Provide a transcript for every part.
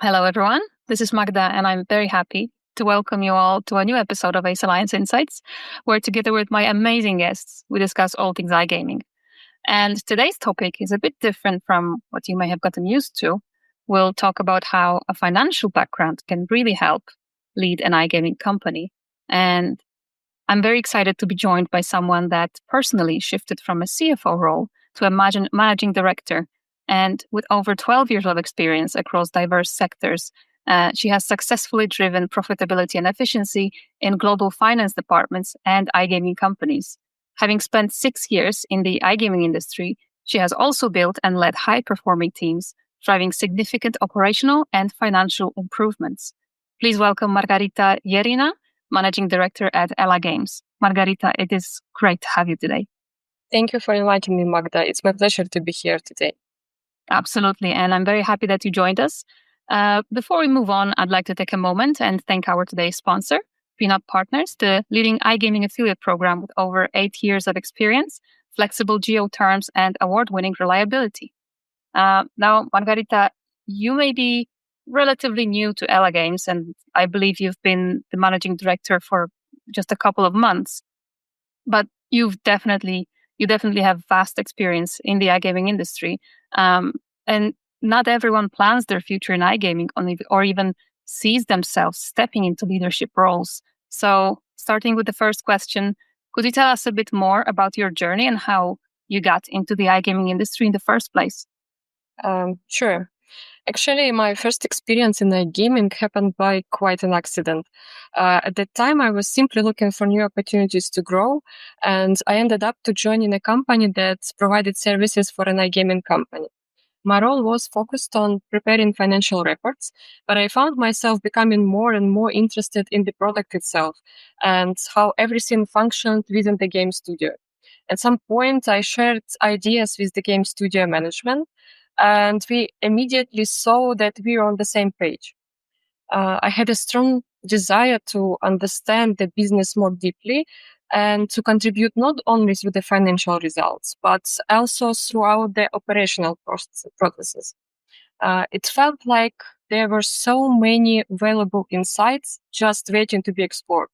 Hello, everyone. This is Magda, and I'm very happy to welcome you all to a new episode of Ace Alliance Insights, where together with my amazing guests, we discuss all things iGaming. And today's topic is a bit different from what you may have gotten used to. We'll talk about how a financial background can really help lead an iGaming company. And I'm very excited to be joined by someone that personally shifted from a CFO role to a managing director. And with over 12 years of experience across diverse sectors, she has successfully driven profitability and efficiency in global finance departments and iGaming companies. Having spent 6 years in the iGaming industry, she has also built and led high-performing teams, driving significant operational and financial improvements. Please welcome Marharyta Yerina, Managing Director at ELA Games. Marharyta, it is great to have you today. Thank you for inviting me, Magda. It's my pleasure to be here today. Absolutely, and I'm very happy that you joined us. Before we move on, I'd like to take a moment and thank our today's sponsor, PIN-UP.PARTNERS, the leading iGaming affiliate program with over 8 years of experience, flexible geo terms, and award-winning reliability. Now, Marharyta, you may be relatively new to ELA Games, and I believe you've been the managing director for just a couple of months. But you definitely have vast experience in the iGaming industry, and not everyone plans their future in iGaming or even sees themselves stepping into leadership roles. So, starting with the first question, could you tell us a bit more about your journey and how you got into the iGaming industry in the first place? Sure. Actually, my first experience in iGaming happened by quite an accident. At that time, I was simply looking for new opportunities to grow, and I ended up to joining a company that provided services for an iGaming company. My role was focused on preparing financial reports, but I found myself becoming more and more interested in the product itself and how everything functioned within the game studio. At some point, I shared ideas with the game studio management, and we immediately saw that we were on the same page. I had a strong desire to understand the business more deeply and to contribute not only through the financial results, but also throughout the operational processes. It felt like there were so many valuable insights just waiting to be explored.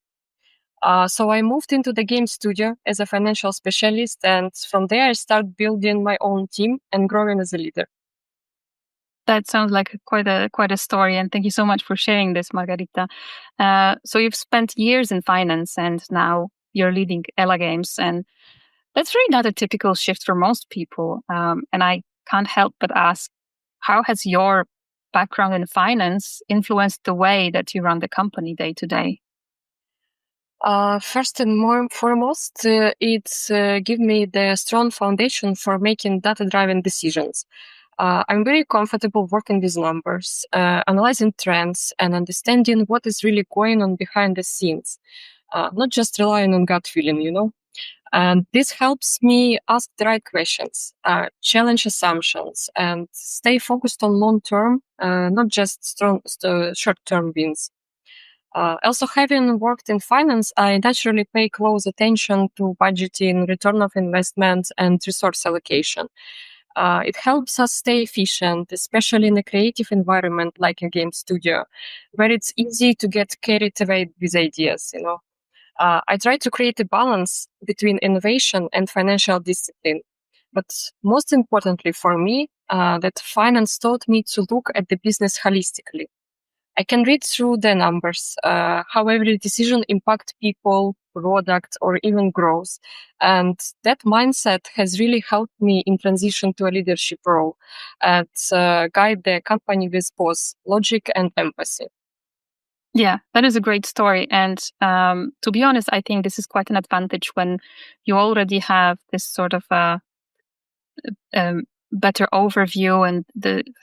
So I moved into the game studio as a financial specialist, and from there I started building my own team and growing as a leader. That sounds like quite a story, and thank you so much for sharing this, Marharyta. So you've spent years in finance, and now you're leading ELA Games, and that's really not a typical shift for most people. And I can't help but ask, how has your background in finance influenced the way that you run the company day to day? First and more foremost, it's give me the strong foundation for making data-driven decisions. I'm very comfortable working with numbers, analyzing trends, and understanding what is really going on behind the scenes, not just relying on gut feeling, And this helps me ask the right questions, challenge assumptions, and stay focused on long-term, not just short-term wins. Also, having worked in finance, I naturally pay close attention to budgeting, return of investment, and resource allocation. It helps us stay efficient, especially in a creative environment like a game studio, where it's easy to get carried away with ideas, I try to create a balance between innovation and financial discipline. But most importantly for me, that finance taught me to look at the business holistically. I can read through the numbers, how every decision impacts people, product, or even growth. And that mindset has really helped me in transition to a leadership role and guide the company with both logic and empathy. Yeah, that is a great story. And to be honest, I think this is quite an advantage when you already have this sort of better overview and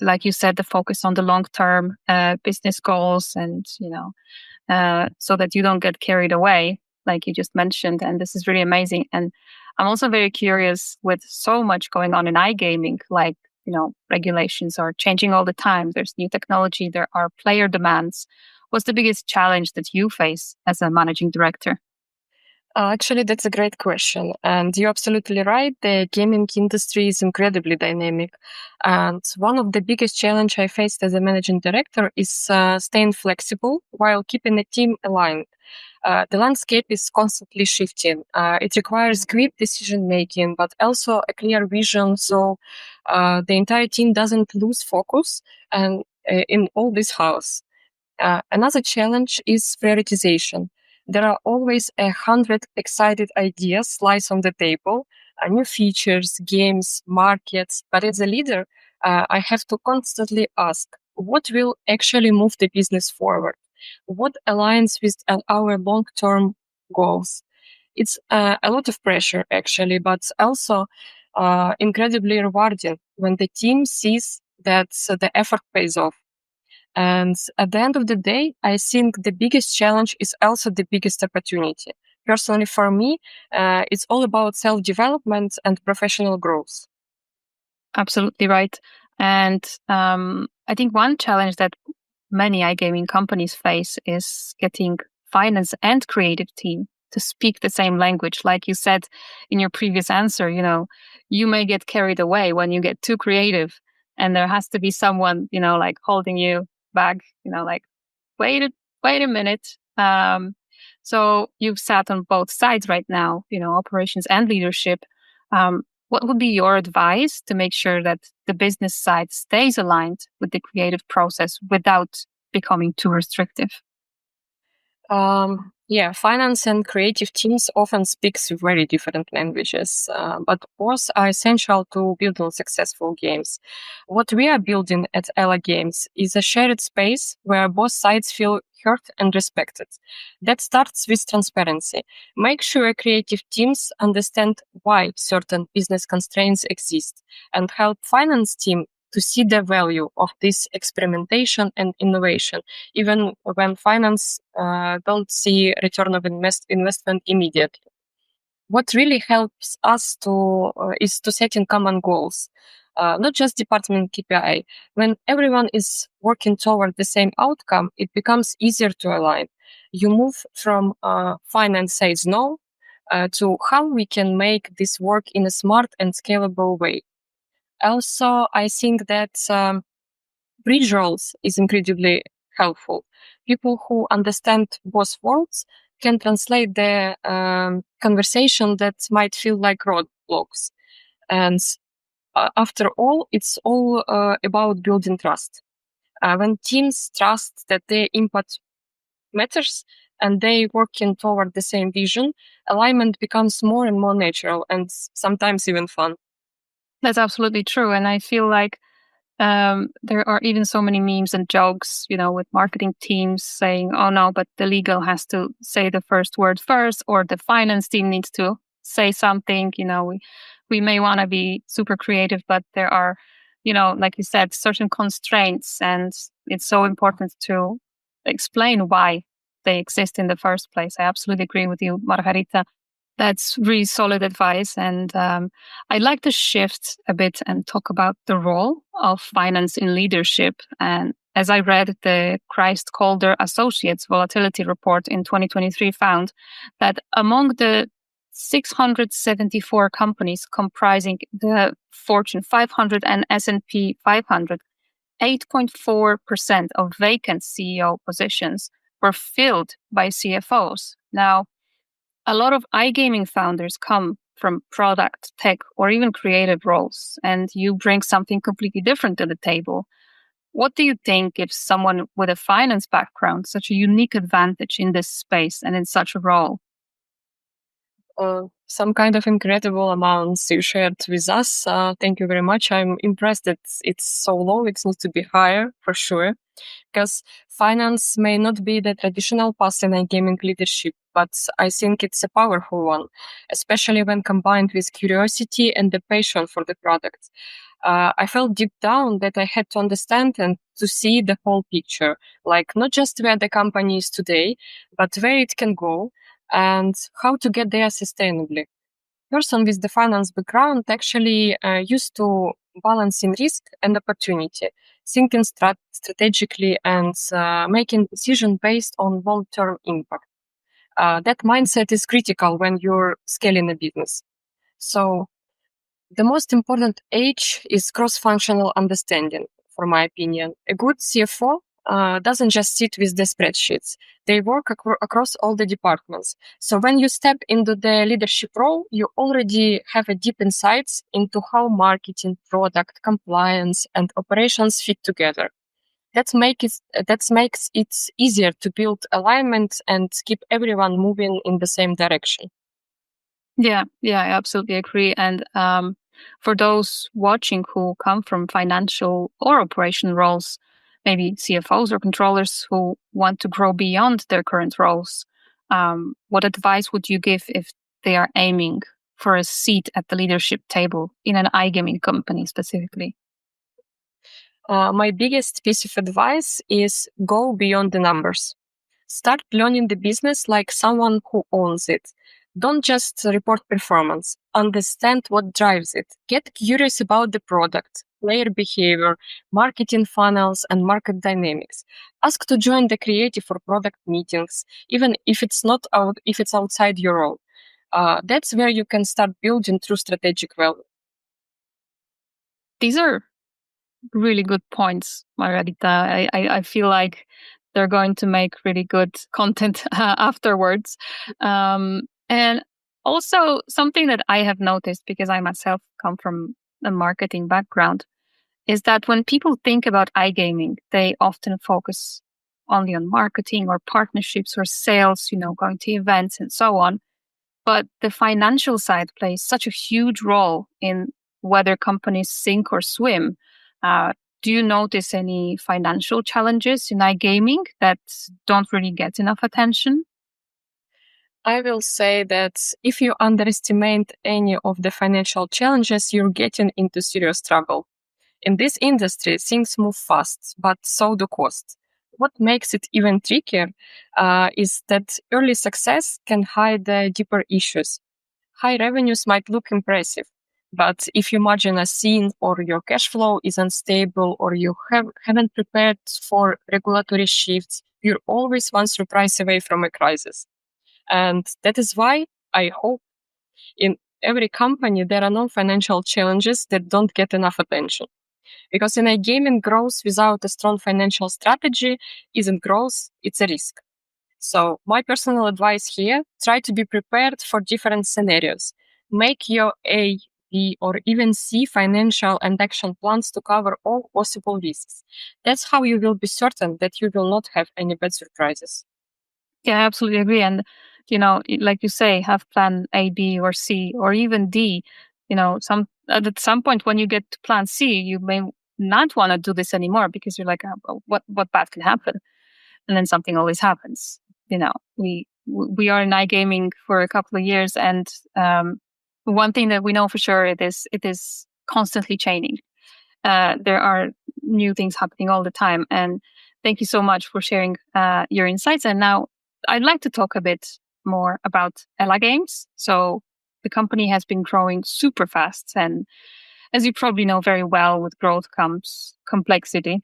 like you said, the focus on the long-term business goals and, so that you don't get carried away, like you just mentioned. And this is really amazing. And I'm also very curious, with so much going on in iGaming, like, regulations are changing all the time. There's new technology, there are player demands. What's the biggest challenge that you face as a managing director? Actually, that's a great question. And you're absolutely right. The gaming industry is incredibly dynamic. And one of the biggest challenge I faced as a managing director is staying flexible while keeping the team aligned. The landscape is constantly shifting. It requires quick decision making, but also a clear vision so the entire team doesn't lose focus and in all this house. Another challenge is prioritization. There are always 100 excited ideas sliced on the table, new features, games, markets. But as a leader, I have to constantly ask, what will actually move the business forward? What aligns with our long-term goals? It's a lot of pressure, actually, but also incredibly rewarding when the team sees that the effort pays off. And at the end of the day, I think the biggest challenge is also the biggest opportunity. Personally, for me, it's all about self-development and professional growth. Absolutely right. And I think one challenge that many iGaming companies face is getting finance and creative team to speak the same language. Like you said in your previous answer, you may get carried away when you get too creative, and there has to be someone, like holding you back, like wait a, wait a minute. So you've sat on both sides right now, operations and leadership. What would be your advice to make sure that the business side stays aligned with the creative process without becoming too restrictive? Finance and creative teams often speaks very different languages, but both are essential to building successful games. What we are building at ELA Games is a shared space where both sides feel heard and respected. That starts with transparency. Make sure creative teams understand why certain business constraints exist and help finance team to see the value of this experimentation and innovation, even when finance don't see return of investment immediately. What really helps us is to set in common goals, not just department KPI. When everyone is working toward the same outcome, it becomes easier to align. You move from finance says no to how we can make this work in a smart and scalable way. Also, I think that bridge roles is incredibly helpful. People who understand both worlds can translate the conversation that might feel like roadblocks. And after all, it's all about building trust. When teams trust that their input matters and they working toward the same vision, alignment becomes more and more natural and sometimes even fun. That's absolutely true. And I feel like there are even so many memes and jokes, with marketing teams saying, oh no, but the legal has to say the first word first, or the finance team needs to say something. We may want to be super creative, but there are, like you said, certain constraints, and it's so important to explain why they exist in the first place. I absolutely agree with you, Marharyta. That's really solid advice. And I'd like to shift a bit and talk about the role of finance in leadership. And as I read, the Christ Calder Associates Volatility Report in 2023 found that among the 674 companies comprising the Fortune 500 and S&P 500, 8.4% of vacant CEO positions were filled by CFOs. Now, a lot of iGaming founders come from product, tech, or even creative roles, and you bring something completely different to the table. What do you think gives someone with a finance background such a unique advantage in this space and in such a role? Some kind of incredible amounts you shared with us. Thank you very much. I'm impressed that it's so low. It needs to be higher for sure, because finance may not be the traditional path in iGaming leadership, but I think it's a powerful one, especially when combined with curiosity and the passion for the product. I felt deep down that I had to understand and to see the whole picture, like not just where the company is today, but where it can go and how to get there sustainably. Person with the finance background actually used to balancing risk and opportunity, thinking strategically and making decisions based on long-term impact. That mindset is critical when you're scaling a business. So the most important age is cross-functional understanding, for my opinion. A good CFO doesn't just sit with the spreadsheets. They work across all the departments. So when you step into the leadership role, you already have a deep insights into how marketing, product, compliance, and operations fit together. That makes it easier to build alignment and keep everyone moving in the same direction. Yeah, I absolutely agree. And for those watching who come from financial or operation roles, maybe CFOs or controllers who want to grow beyond their current roles, what advice would you give if they are aiming for a seat at the leadership table in an iGaming company specifically? My biggest piece of advice is go beyond the numbers. Start learning the business like someone who owns it. Don't just report performance. Understand what drives it. Get curious about the product, player behavior, marketing funnels, and market dynamics. Ask to join the creative or product meetings, even if if it's outside your role. That's where you can start building true strategic value. These are really good points, Marharyta. I feel like they're going to make really good content afterwards. And also, something that I have noticed, because I myself come from a marketing background, is that when people think about iGaming, they often focus only on marketing or partnerships or sales, going to events and so on. But the financial side plays such a huge role in whether companies sink or swim. Uh, do you notice any financial challenges in iGaming that don't really get enough attention? I will say that if you underestimate any of the financial challenges, you're getting into serious trouble. In this industry, things move fast, but so do costs. What makes it even trickier is that early success can hide the deeper issues. High revenues might look impressive, but if you margin a scene or your cash flow is unstable or you haven't prepared for regulatory shifts, you're always one surprise away from a crisis. And that is why I hope in every company there are no financial challenges that don't get enough attention. Because in a gaming, growth without a strong financial strategy isn't growth, it's a risk. So my personal advice here, try to be prepared for different scenarios. Make your A, B, or even C financial and action plans to cover all possible risks. That's how you will be certain that you will not have any bad surprises. Yeah, I absolutely agree. And, like you say, have plan A, B, or C, or even D. At some point when you get to plan C, you may not want to do this anymore because you're like, oh, what bad can happen? And then something always happens. We are in iGaming for a couple of years, and one thing that we know for sure it is constantly changing. There are new things happening all the time, and thank you so much for sharing your insights. And now I'd like to talk a bit more about ELA Games. So the company has been growing super fast, and as you probably know very well, with growth comes complexity.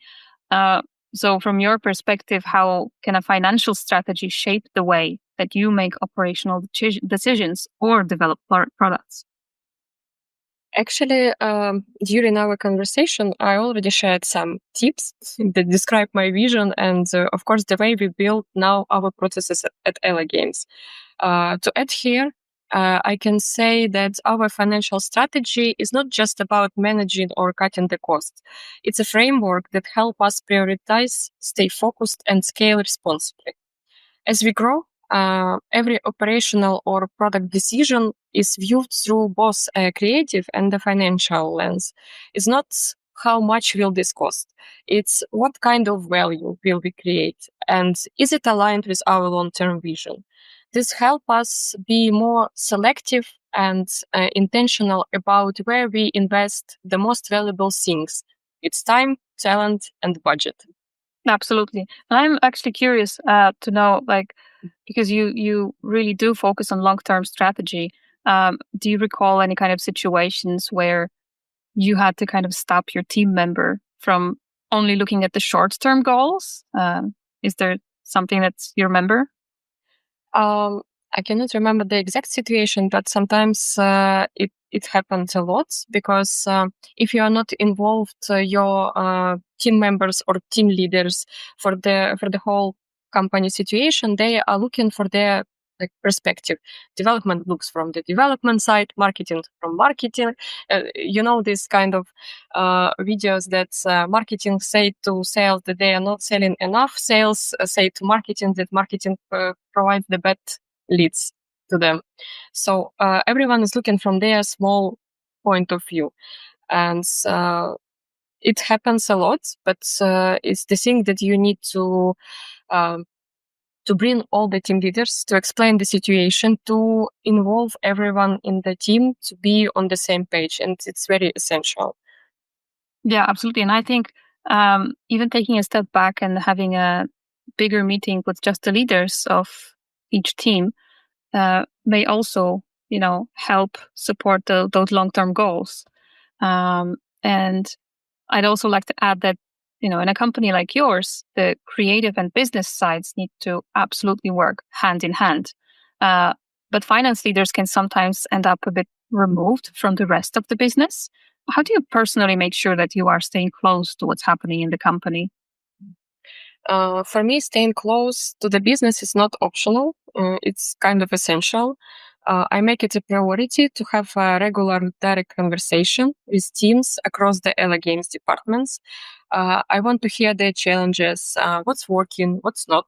Uh, so, from your perspective, how can a financial strategy shape the way that you make operational decisions or develop products? Actually, during our conversation, I already shared some tips that describe my vision and, of course, the way we build now our processes at ELA Games. To add here, I can say that our financial strategy is not just about managing or cutting the costs. It's a framework that helps us prioritize, stay focused, and scale responsibly. As we grow, every operational or product decision is viewed through both a creative and a financial lens. It's not how much will this cost. It's what kind of value will we create and is it aligned with our long-term vision. This helps us be more selective and intentional about where we invest the most valuable things. It's time, talent, and budget. Absolutely. And I'm actually curious to know, like, because you really do focus on long-term strategy. Do you recall any kind of situations where you had to kind of stop your team member from only looking at the short-term goals? Is there something that you remember? I cannot remember the exact situation, but sometimes it happens a lot because if you are not involved, your team members or team leaders for the whole company situation, they are looking for their perspective. Development looks from the development side, marketing from marketing. This kind of videos that marketing say to sales that they are not selling enough. Sales say to marketing that marketing provides the bad leads to them. So everyone is looking from their small point of view, and it happens a lot. But it's the thing that you need to bring all the team leaders to explain the situation, to involve everyone in the team to be on the same page, and it's very essential. Yeah, absolutely. And I think even taking a step back and having a bigger meeting with just the leaders of each team may also, help support those long-term goals. And I'd also like to add that, in a company like yours, the creative and business sides need to absolutely work hand in hand. But finance leaders can sometimes end up a bit removed from the rest of the business. How do you personally make sure that you are staying close to what's happening in the company? For me, staying close to the business is not optional. It's kind of essential. I make it a priority to have a regular direct conversation with teams across the ELA Games departments. I want to hear their challenges, what's working, what's not,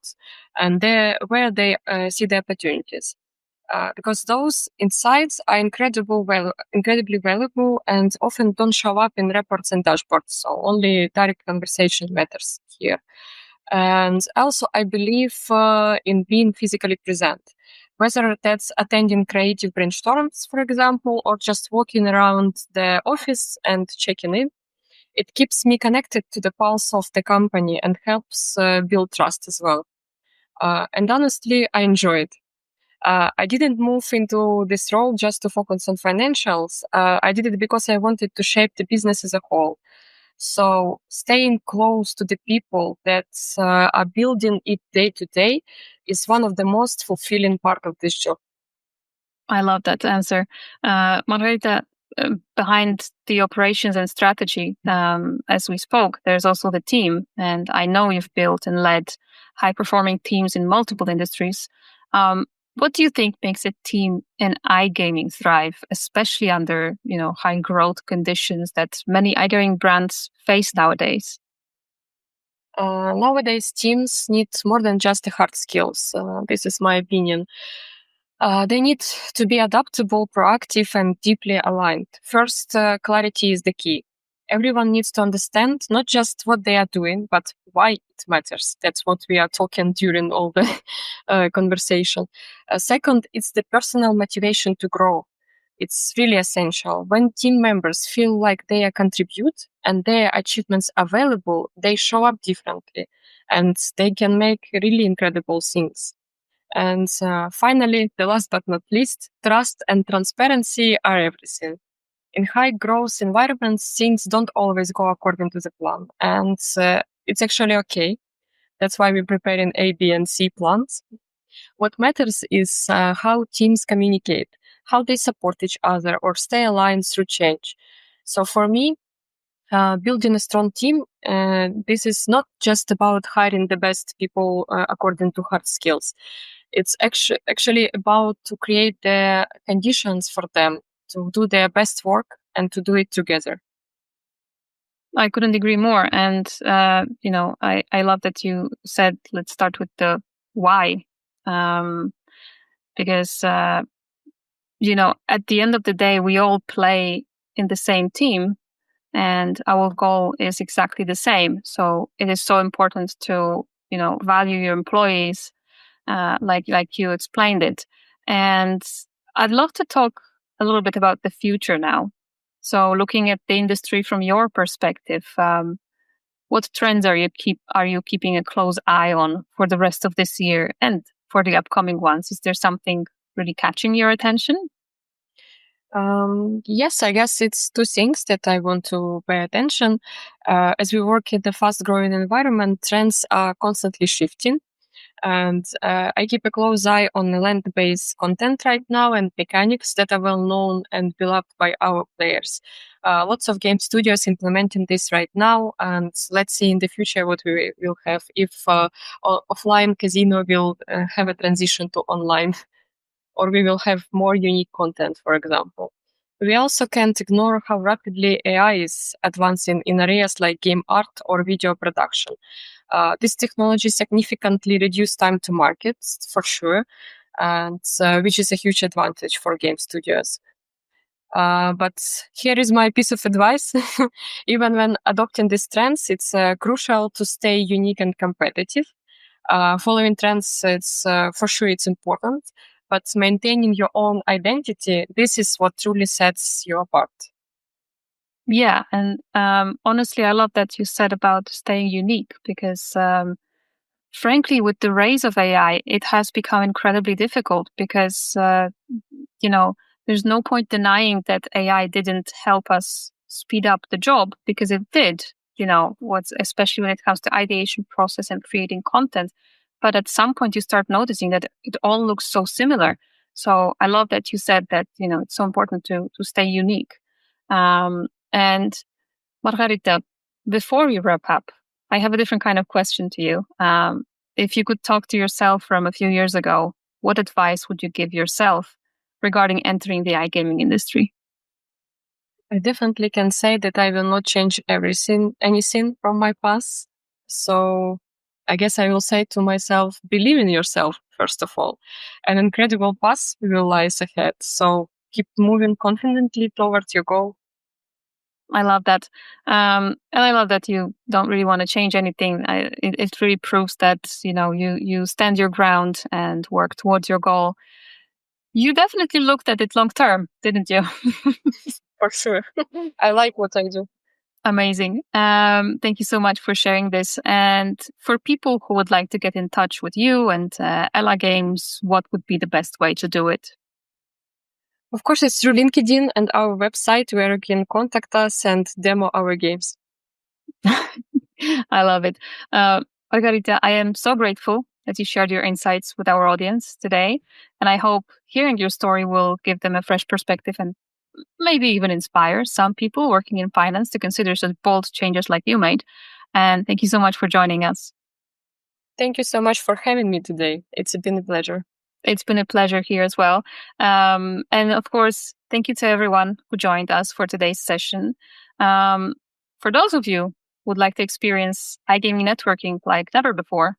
and where they see the opportunities. Because those insights are incredibly valuable and often don't show up in reports and dashboards. So only direct conversation matters here. And also, I believe in being physically present, whether that's attending creative brainstorms, for example, or just walking around the office and checking in. It keeps me connected to the pulse of the company and helps build trust as well. And honestly, I enjoy it. I didn't move into this role just to focus on financials. I did it because I wanted to shape the business as a whole. So staying close to the people that are building it day to day is one of the most fulfilling part of this job. I love that answer. Marharyta, behind the operations and strategy, as we spoke, there's also the team. And I know you've built and led high performing teams in multiple industries. What do you think makes a team in iGaming thrive, especially under high growth conditions that many iGaming brands face nowadays? Nowadays, teams need more than just the hard skills. This is my opinion. They need to be adaptable, proactive, and deeply aligned. First, clarity is the key. Everyone needs to understand not just what they are doing, but why it matters. That's what we are talking during all the conversation. Second, it's the personal motivation to grow. It's really essential. When team members feel like they contribute and their achievements are valuable, they show up differently and they can make really incredible things. And finally, the last but not least, trust and transparency are everything. In high growth environments, things don't always go according to the plan. And it's actually okay. That's why we're preparing A, B, and C plans. What matters is how teams communicate, how they support each other or stay aligned through change. So for me, building a strong team, this is not just about hiring the best people according to hard skills. It's actually about to create the conditions for them to do their best work and to do it together. I couldn't agree more. And, I love that you said, let's start with the why. Because, at the end of the day, we all play in the same team and our goal is exactly the same. So it is so important to, value your employees, like you explained it. And I'd love to talk a little bit about the future now. So looking at the industry from your perspective, what trends are you keeping a close eye on for the rest of this year and for the upcoming ones? Is there something really catching your attention? Yes, I guess it's two things that I want to pay attention. As we work in the fast-growing environment, trends are constantly shifting. And I keep a close eye on the land-based content right now and mechanics that are well known and beloved by our players. Lots of game studios implementing this right now, and let's see in the future what we will have if offline casino will have a transition to online, or we will have more unique content, for example. We also can't ignore how rapidly AI is advancing in areas like game art or video production. This technology significantly reduced time to market, for sure, and which is a huge advantage for game studios. But here is my piece of advice. Even when adopting these trends, it's crucial to stay unique and competitive. Following trends, it's for sure it's important, but maintaining your own identity, this is what truly sets you apart. Yeah, and honestly, I love that you said about staying unique because, frankly, with the rise of AI, it has become incredibly difficult because, there's no point denying that AI didn't help us speed up the job because it did, what's especially when it comes to ideation process and creating content. But at some point, you start noticing that it all looks so similar. So I love that you said that, it's so important to stay unique. And Marharyta, before we wrap up, I have a different kind of question to you. If you could talk to yourself from a few years ago, what advice would you give yourself regarding entering the iGaming industry? I definitely can say that I will not change anything from my past. So I guess I will say to myself, believe in yourself, first of all. An incredible path will lies ahead. So keep moving confidently towards your goal. I love that. And I love that you don't really want to change anything. It really proves that, you stand your ground and work towards your goal. You definitely looked at it long term, didn't you? For sure. I like what I do. Amazing. Thank you so much for sharing this. And for people who would like to get in touch with you and ELA Games, what would be the best way to do it? Of course, it's through LinkedIn and our website where you can contact us and demo our games. I love it. Marharyta, I am so grateful that you shared your insights with our audience today. And I hope hearing your story will give them a fresh perspective and maybe even inspire some people working in finance to consider such bold changes like you made. And thank you so much for joining us. Thank you so much for having me today. It's been a pleasure. It's been a pleasure here as well. And of course, thank you to everyone who joined us for today's session. For those of you who would like to experience iGaming networking like never before,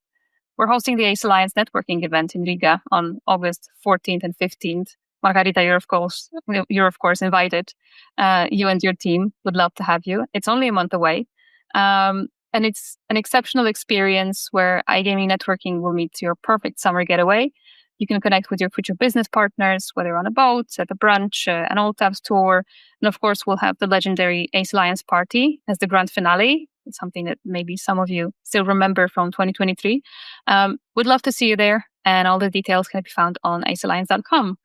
we're hosting the ACE Alliance networking event in Riga on August 14th and 15th. Marharyta, you're of course invited. You and your team would love to have you. It's only a month away. And it's an exceptional experience where iGaming networking will meet your perfect summer getaway. You can connect with your future business partners, whether on a boat, at a brunch, an old tabs tour. And of course, we'll have the legendary ACE Alliance party as the grand finale. It's something that maybe some of you still remember from 2023. We'd love to see you there. And all the details can be found on acealliance.com.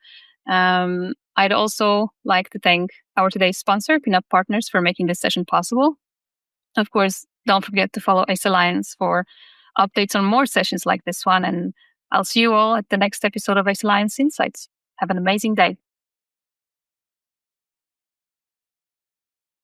I'd also like to thank our today's sponsor, PIN-UP.PARTNERS, for making this session possible. Of course, don't forget to follow ACE Alliance for updates on more sessions like this one. And I'll see you all at the next episode of ACE Alliance Insights. Have an amazing day.